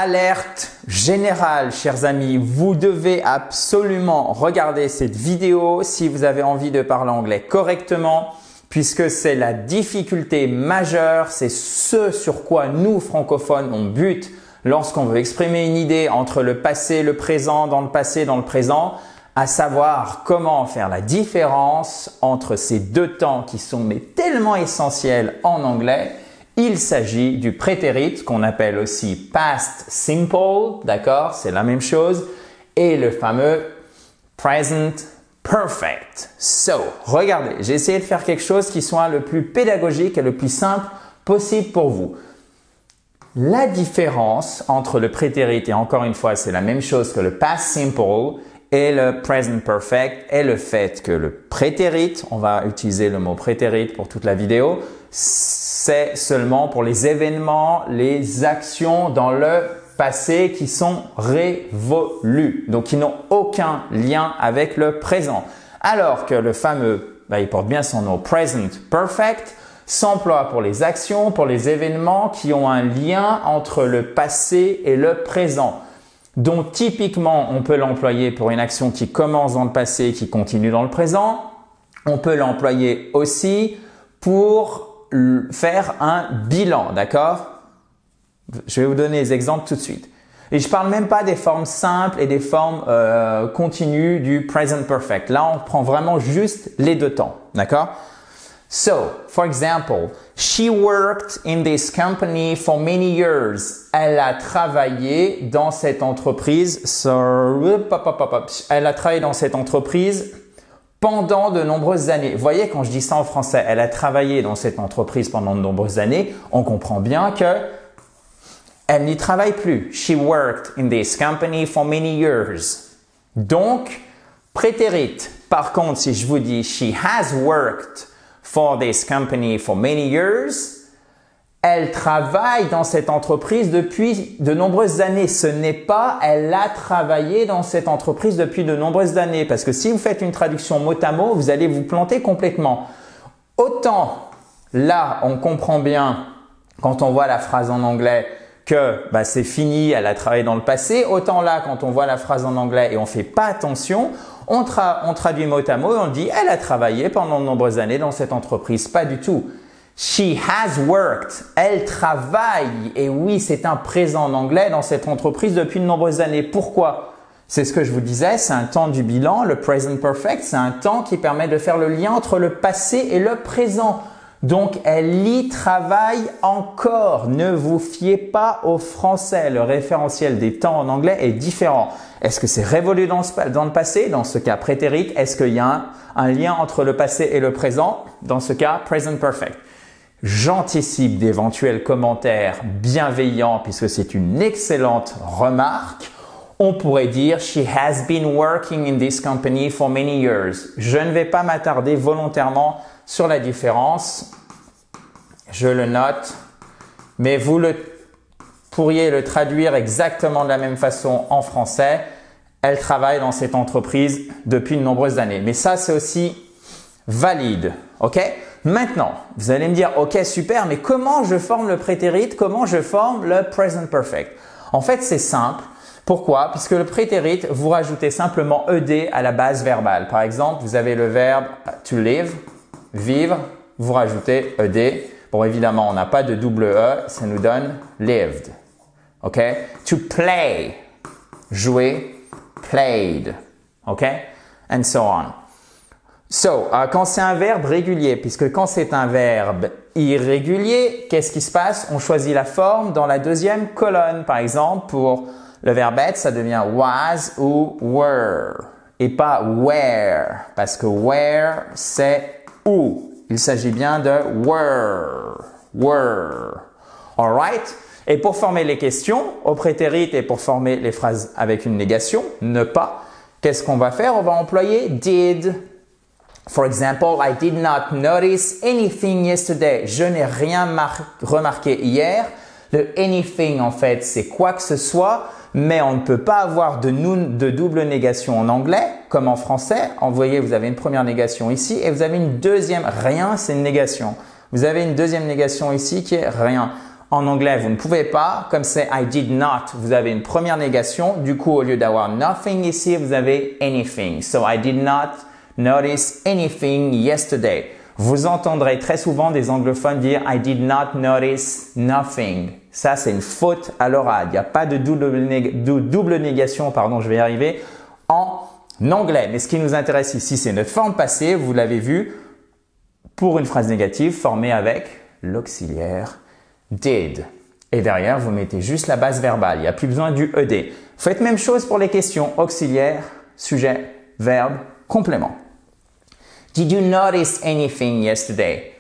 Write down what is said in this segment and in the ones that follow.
Alerte générale, chers amis, vous devez absolument regarder cette vidéo si vous avez envie de parler anglais correctement, puisque c'est la difficulté majeure, c'est ce sur quoi nous, francophones, on bute lorsqu'on veut exprimer une idée entre le passé, le présent, dans le passé, dans le présent, à savoir comment faire la différence entre ces deux temps qui sont mais tellement essentiels en anglais. Il s'agit du prétérit qu'on appelle aussi past simple, d'accord? C'est la même chose. Et le fameux present perfect. So, regardez, j'ai essayé de faire quelque chose qui soit le plus pédagogique et le plus simple possible pour vous. La différence entre le prétérit et encore une fois, c'est la même chose que le past simple et le present perfect est le fait que le prétérit, on va utiliser le mot prétérit pour toute la vidéo, c'est seulement pour les événements, les actions dans le passé qui sont révolues, donc qui n'ont aucun lien avec le présent. Alors que le fameux, il porte bien son nom, present perfect, s'emploie pour les actions, pour les événements qui ont un lien entre le passé et le présent. Donc typiquement, on peut l'employer pour une action qui commence dans le passé et qui continue dans le présent. On peut l'employer aussi pour faire un bilan, d'accord? Je vais vous donner des exemples tout de suite. Et je parle même pas des formes simples et des formes continues du present perfect. Là, on prend vraiment juste les deux temps, d'accord? So, for example, she worked in this company for many years. Elle a travaillé dans cette entreprise. Elle a travaillé dans cette entreprise pendant de nombreuses années. Vous voyez, quand je dis ça en français, elle a travaillé dans cette entreprise pendant de nombreuses années, on comprend bien que elle n'y travaille plus. She worked in this company for many years. Donc, prétérit. Par contre, si je vous dis she has worked for this company for many years, elle travaille dans cette entreprise depuis de nombreuses années. Ce n'est pas elle a travaillé dans cette entreprise depuis de nombreuses années. Parce que si vous faites une traduction mot à mot, vous allez vous planter complètement. Autant là, on comprend bien quand on voit la phrase en anglais que c'est fini, elle a travaillé dans le passé. Autant là, quand on voit la phrase en anglais et on fait pas attention, on traduit mot à mot et on dit elle a travaillé pendant de nombreuses années dans cette entreprise. Pas du tout. She has worked. Elle travaille. Et oui, c'est un présent en anglais dans cette entreprise depuis de nombreuses années. Pourquoi? C'est ce que je vous disais, c'est un temps du bilan. Le present perfect, c'est un temps qui permet de faire le lien entre le passé et le présent. Donc, elle y travaille encore. Ne vous fiez pas au français. Le référentiel des temps en anglais est différent. Est-ce que c'est révolu dans le passé? Dans ce cas, prétérit. Est-ce qu'il y a un lien entre le passé et le présent? Dans ce cas, present perfect. J'anticipe d'éventuels commentaires bienveillants puisque c'est une excellente remarque. On pourrait dire « She has been working in this company for many years ». Je ne vais pas m'attarder volontairement sur la différence. Je le note. Mais vous pourriez le traduire exactement de la même façon en français. Elle travaille dans cette entreprise depuis de nombreuses années. Mais ça, c'est aussi valide. OK? Maintenant, vous allez me dire, OK, super, mais comment je forme le prétérit? Comment je forme le present perfect? En fait, c'est simple. Pourquoi? Puisque le prétérit, vous rajoutez simplement ed à la base verbale. Par exemple, vous avez le verbe to live, vivre, vous rajoutez ed. Bon, évidemment, on n'a pas de double e, ça nous donne lived. OK? To play, jouer, played. OK? And so on. So, quand c'est un verbe régulier, puisque quand c'est un verbe irrégulier, qu'est-ce qui se passe? On choisit la forme dans la deuxième colonne. Par exemple, pour le verbe être, ça devient was ou were et pas where, parce que where, c'est où. Il s'agit bien de were. Alright? Et pour former les questions au prétérit et pour former les phrases avec une négation, ne pas, qu'est-ce qu'on va faire? On va employer did. For example, I did not notice anything yesterday. Je n'ai rien remarqué hier. Le anything, en fait, c'est quoi que ce soit, mais on ne peut pas avoir de double négation en anglais, comme en français. Vous voyez, vous avez une première négation ici et vous avez une deuxième. Rien, c'est une négation. Vous avez une deuxième négation ici qui est rien. En anglais, vous ne pouvez pas. Comme c'est I did not, vous avez une première négation. Du coup, au lieu d'avoir nothing ici, vous avez anything. So, I did not notice anything yesterday. Vous entendrez très souvent des anglophones dire I did not notice nothing. Ça, c'est une faute à l'oral. Il n'y a pas de double négation, pardon, je vais y arriver, en anglais. Mais ce qui nous intéresse ici, c'est notre forme passée. Vous l'avez vu, pour une phrase négative formée avec l'auxiliaire did. Et derrière, vous mettez juste la base verbale. Il n'y a plus besoin du ED. Faites même chose pour les questions auxiliaire, sujet, verbe, complément. Did you notice anything yesterday?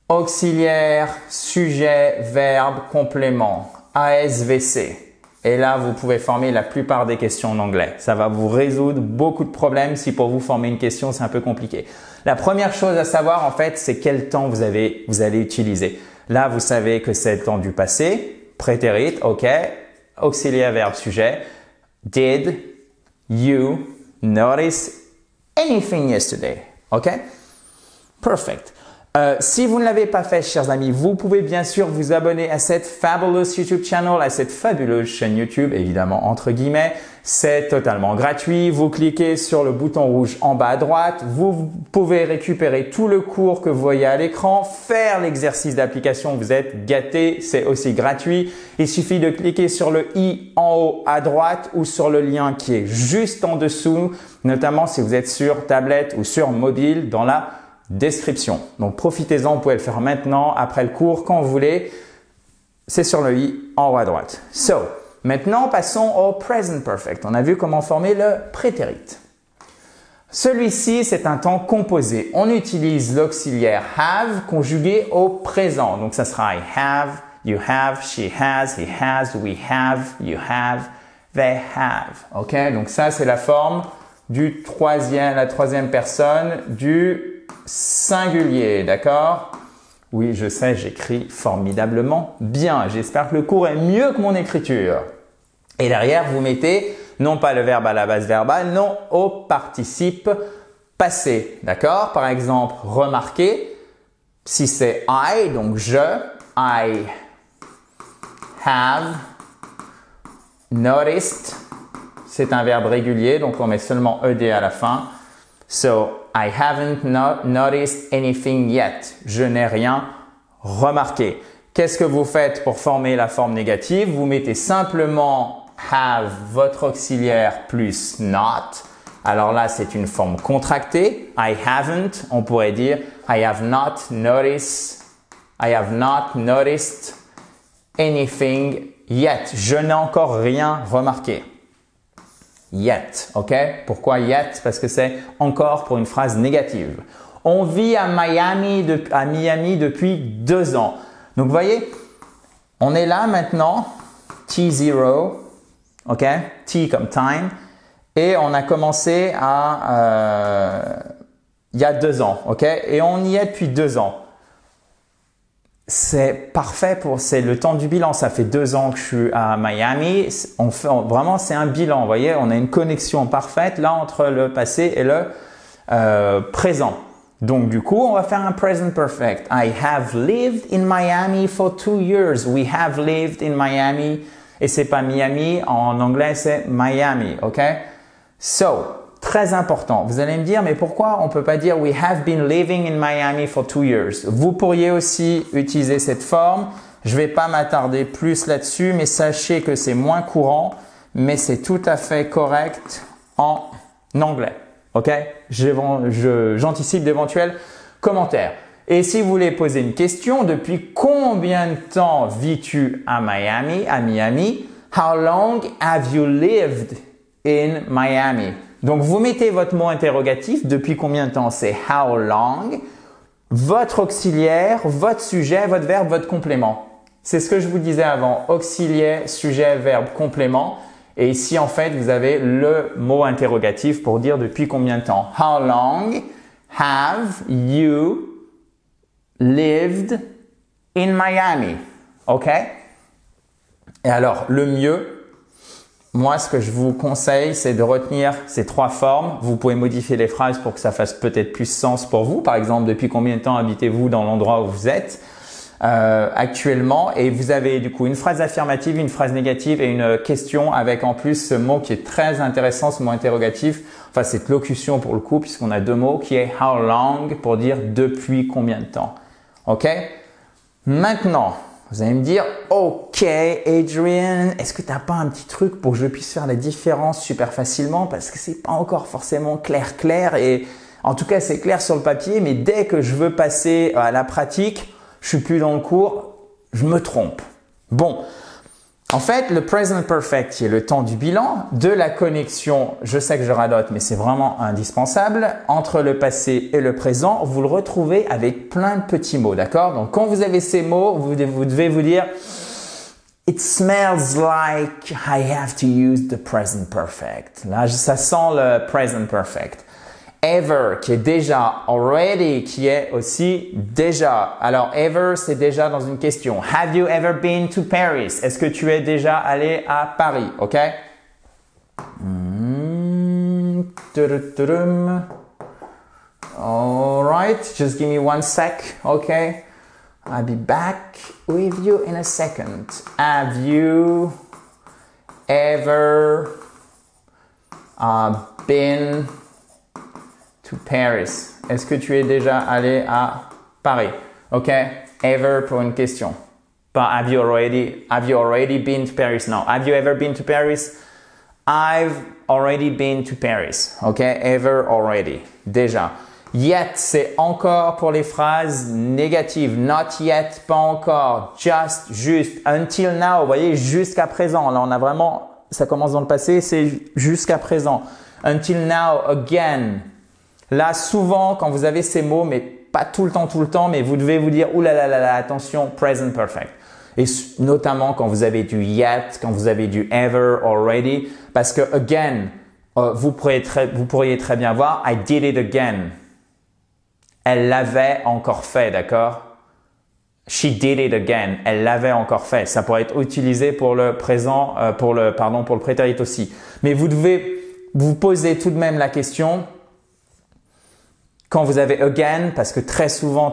Auxiliaire, sujet, verbe, complément. ASVC. Et là, vous pouvez former la plupart des questions en anglais. Ça va vous résoudre beaucoup de problèmes si pour vous former une question, c'est un peu compliqué. La première chose à savoir, en fait, c'est quel temps vous allez utiliser. Là, vous savez que c'est le temps du passé. Prétérit, OK. Auxiliaire, verbe, sujet. Did you notice anything yesterday? OK? Perfect. Si vous ne l'avez pas fait, chers amis, vous pouvez bien sûr vous abonner à cette fabulous YouTube channel, à cette fabuleuse chaîne YouTube, évidemment entre guillemets. C'est totalement gratuit. Vous cliquez sur le bouton rouge en bas à droite. Vous pouvez récupérer tout le cours que vous voyez à l'écran, faire l'exercice d'application. Vous êtes gâtés, c'est aussi gratuit. Il suffit de cliquer sur le i en haut à droite ou sur le lien qui est juste en dessous, notamment si vous êtes sur tablette ou sur mobile dans la description. Donc profitez-en, vous pouvez le faire maintenant, après le cours, quand vous voulez. C'est sur le i en haut à droite. So, maintenant passons au present perfect. On a vu comment former le prétérit. Celui-ci, c'est un temps composé. On utilise l'auxiliaire have conjugué au présent. Donc ça sera I have, you have, she has, he has, we have, you have, they have. OK? Donc ça, c'est la forme la troisième personne du singulier, d'accord? Oui, je sais, j'écris formidablement bien. J'espère que le cours est mieux que mon écriture. Et derrière, vous mettez non pas le verbe à la base verbale, non au participe passé, d'accord? Par exemple, remarquez, si c'est I, donc je, I have noticed, c'est un verbe régulier, donc on met seulement ED à la fin. So, I haven't noticed anything yet. Je n'ai rien remarqué. Qu'est-ce que vous faites pour former la forme négative? Vous mettez simplement have, votre auxiliaire, plus not. Alors là, c'est une forme contractée. I haven't, on pourrait dire I have not noticed anything yet. Je n'ai encore rien remarqué. Yet, ok? Pourquoi yet? Parce que c'est encore pour une phrase négative. On vit à Miami depuis 2 ans. Donc, vous voyez, on est là maintenant, T0, ok? T comme time. Et on a commencé il y a 2 ans, ok? Et on y est depuis 2 ans. C'est parfait c'est le temps du bilan. Ça fait 2 ans que je suis à Miami. Vraiment, c'est un bilan. Vous voyez, on a une connexion parfaite là entre le passé et le présent. Donc, du coup, on va faire un present perfect. I have lived in Miami for 2 years. We have lived in Miami. Et c'est pas Miami. En anglais, c'est Miami. OK? So, très important. Vous allez me dire, mais pourquoi on peut pas dire we have been living in Miami for 2 years? Vous pourriez aussi utiliser cette forme. Je vais pas m'attarder plus là-dessus, mais sachez que c'est moins courant, mais c'est tout à fait correct en anglais. OK? J'anticipe d'éventuels commentaires. Et si vous voulez poser une question, depuis combien de temps vis-tu à Miami? How long have you lived in Miami? Donc, vous mettez votre mot interrogatif, depuis combien de temps? C'est how long, votre auxiliaire, votre sujet, votre verbe, votre complément. C'est ce que je vous disais avant, auxiliaire, sujet, verbe, complément. Et ici, en fait, vous avez le mot interrogatif pour dire depuis combien de temps. How long have you lived in Miami? OK? Et alors, le mieux, moi, ce que je vous conseille, c'est de retenir ces 3 formes. Vous pouvez modifier les phrases pour que ça fasse peut-être plus sens pour vous. Par exemple, depuis combien de temps habitez-vous dans l'endroit où vous êtes? actuellement. Et vous avez du coup une phrase affirmative, une phrase négative et une question avec en plus ce mot qui est très intéressant, ce mot interrogatif. Enfin, cette locution pour le coup, puisqu'on a deux mots qui est how long pour dire depuis combien de temps. OK? Maintenant, vous allez me dire, OK, Adrian, est-ce que tu n'as pas un petit truc pour que je puisse faire la différence super facilement parce que c'est pas encore forcément clair et en tout cas, c'est clair sur le papier, mais dès que je veux passer à la pratique, je suis plus dans le cours, je me trompe. Bon, en fait, le present perfect, qui est le temps du bilan, de la connexion, je sais que je radote, mais c'est vraiment indispensable, entre le passé et le présent, vous le retrouvez avec plein de petits mots, d'accord? Donc, quand vous avez ces mots, vous devez vous dire « It smells like I have to use the present perfect ». Là, ça sent le present perfect. Ever, qui est déjà, already, qui est aussi déjà. Alors, ever, c'est déjà dans une question. Have you ever been to Paris? Est-ce que tu es déjà allé à Paris? OK? All right, just give me 1 sec. OK? I'll be back with you in a second. Have you ever been to Paris? Est-ce que tu es déjà allé à Paris? OK? Ever pour une question. Pas have you already been to Paris? No. Have you ever been to Paris? I've already been to Paris. OK? Ever, already. Déjà. Yet, c'est encore pour les phrases négatives. Not yet, pas encore. Just, juste. Until now, vous voyez, jusqu'à présent. Là, on a vraiment, ça commence dans le passé, c'est jusqu'à présent. Until now, again. Là, souvent, quand vous avez ces mots, mais pas tout le temps, mais vous devez vous dire, ouh là là là là, attention, present perfect. Et notamment quand vous avez du yet, quand vous avez du ever, already, parce que again, vous pourriez très bien voir, I did it again. Elle l'avait encore fait, d'accord? She did it again. Elle l'avait encore fait. Ça pourrait être utilisé pour le présent, pour le prétérit aussi. Mais vous devez vous poser tout de même la question. Quand vous avez again, parce que très souvent,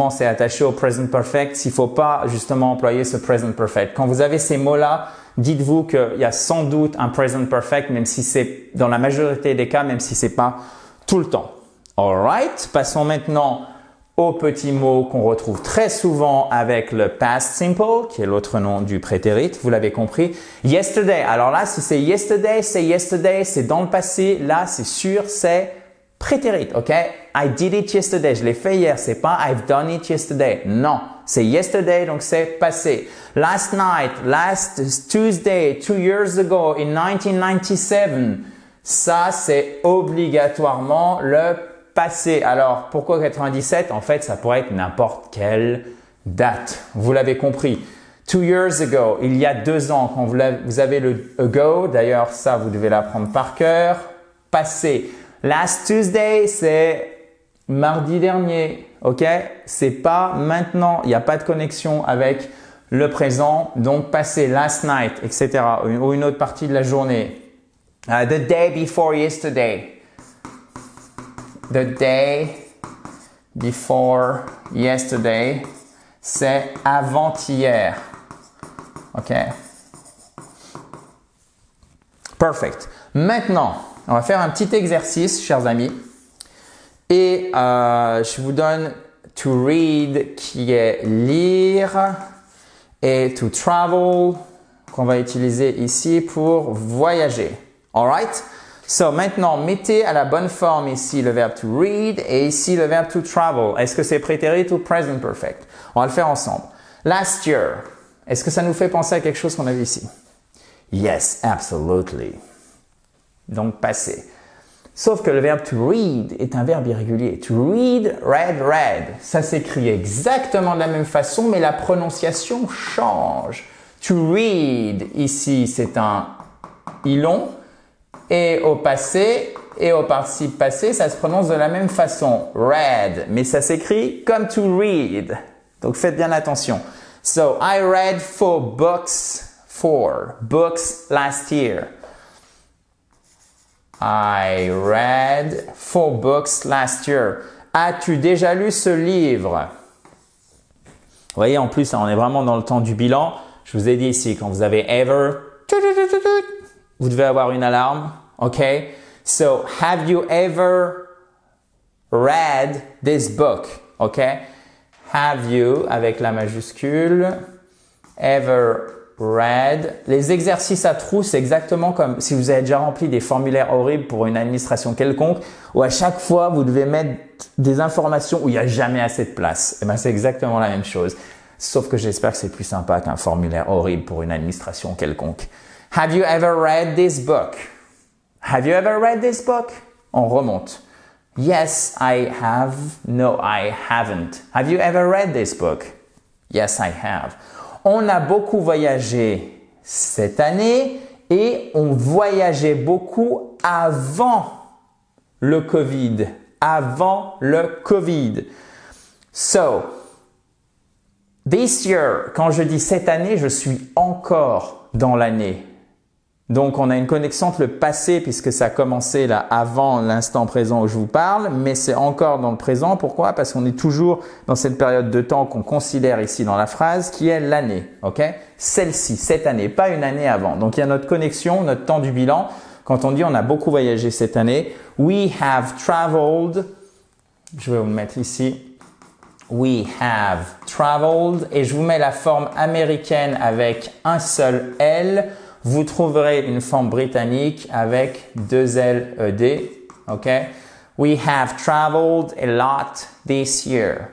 c'est attaché au present perfect, il ne faut pas justement employer ce present perfect. Quand vous avez ces mots-là, dites-vous qu'il y a sans doute un present perfect, même si c'est dans la majorité des cas, même si c'est pas tout le temps. Alright, passons maintenant aux petits mots qu'on retrouve très souvent avec le past simple, qui est l'autre nom du prétérit, vous l'avez compris. Yesterday, alors là, si c'est yesterday, c'est dans le passé, là, c'est sûr, c'est prétérit, ok? I did it yesterday. Je l'ai fait hier. C'est pas I've done it yesterday. Non. C'est yesterday, donc c'est passé. Last night, last Tuesday, 2 years ago, in 1997. Ça, c'est obligatoirement le passé. Alors, pourquoi 97? En fait, ça pourrait être n'importe quelle date. Vous l'avez compris. 2 years ago, il y a 2 ans, quand vous avez le ago, d'ailleurs, ça, vous devez l'apprendre par cœur. Passé. Last Tuesday, c'est mardi dernier, ok? C'est pas maintenant, il n'y a pas de connexion avec le présent, donc passé, last night, etc. ou une autre partie de la journée. The day before yesterday. The day before yesterday, c'est avant-hier, ok? Perfect. Maintenant, on va faire un petit exercice, chers amis. Et je vous donne to read qui est lire et to travel qu'on va utiliser ici pour voyager. Alright? So maintenant, mettez à la bonne forme ici le verbe to read et ici le verbe to travel. Est-ce que c'est prétérit ou present perfect? On va le faire ensemble. Last year. Est-ce que ça nous fait penser à quelque chose qu'on a vu ici? Yes, absolutely. Donc passé. Sauf que le verbe to read est un verbe irrégulier. To read, read. Ça s'écrit exactement de la même façon, mais la prononciation change. To read, ici, c'est un ilon. Et au passé et au participe passé, ça se prononce de la même façon. Read. Mais ça s'écrit comme to read. Donc faites bien attention. So, I read 4 books last year. I read 4 books last year. As-tu déjà lu ce livre? Vous voyez, en plus, on est vraiment dans le temps du bilan. Je vous ai dit ici, quand vous avez ever, vous devez avoir une alarme. OK? So, have you ever read this book? OK? Have you, avec la majuscule, ever read. Les exercices à trous, c'est exactement comme si vous avez déjà rempli des formulaires horribles pour une administration quelconque, où à chaque fois, vous devez mettre des informations où il n'y a jamais assez de place. Et ben, c'est exactement la même chose. Sauf que j'espère que c'est plus sympa qu'un formulaire horrible pour une administration quelconque. Have you ever read this book? Have you ever read this book? On remonte. Yes, I have. No, I haven't. Have you ever read this book? Yes, I have. On a beaucoup voyagé cette année et on voyageait beaucoup avant le Covid. Avant le Covid. So, this year, quand je dis cette année, je suis encore dans l'année. Donc, on a une connexion entre le passé puisque ça a commencé là avant l'instant présent où je vous parle, mais c'est encore dans le présent. Pourquoi? Parce qu'on est toujours dans cette période de temps qu'on considère ici dans la phrase qui est l'année. OK? Celle-ci, cette année, pas une année avant. Donc, il y a notre connexion, notre temps du bilan. Quand on dit on a beaucoup voyagé cette année, we have traveled. Je vais vous le mettre ici. We have traveled. Et je vous mets la forme américaine avec un seul L. Vous trouverez une forme britannique avec deux L, E-D. OK? We have traveled a lot this year.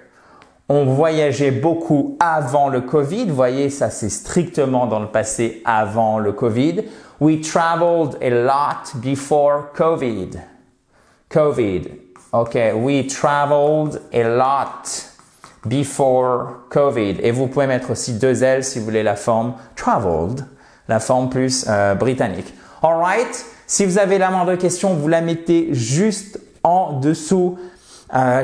On voyageait beaucoup avant le Covid. Vous voyez, ça c'est strictement dans le passé avant le Covid. We traveled a lot before COVID. COVID. OK. We traveled a lot before COVID. Et vous pouvez mettre aussi deux L si vous voulez la forme traveled. La forme plus britannique. Alright, si vous avez la moindre question, vous la mettez juste en dessous.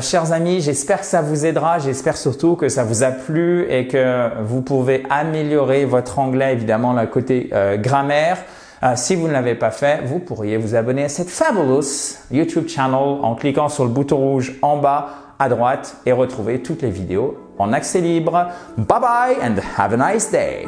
Chers amis, j'espère que ça vous aidera. J'espère surtout que ça vous a plu et que vous pouvez améliorer votre anglais, évidemment, le côté grammaire. Si vous ne l'avez pas fait, vous pourriez vous abonner à cette fabulous YouTube channel en cliquant sur le bouton rouge en bas à droite et retrouver toutes les vidéos en accès libre. Bye bye and have a nice day.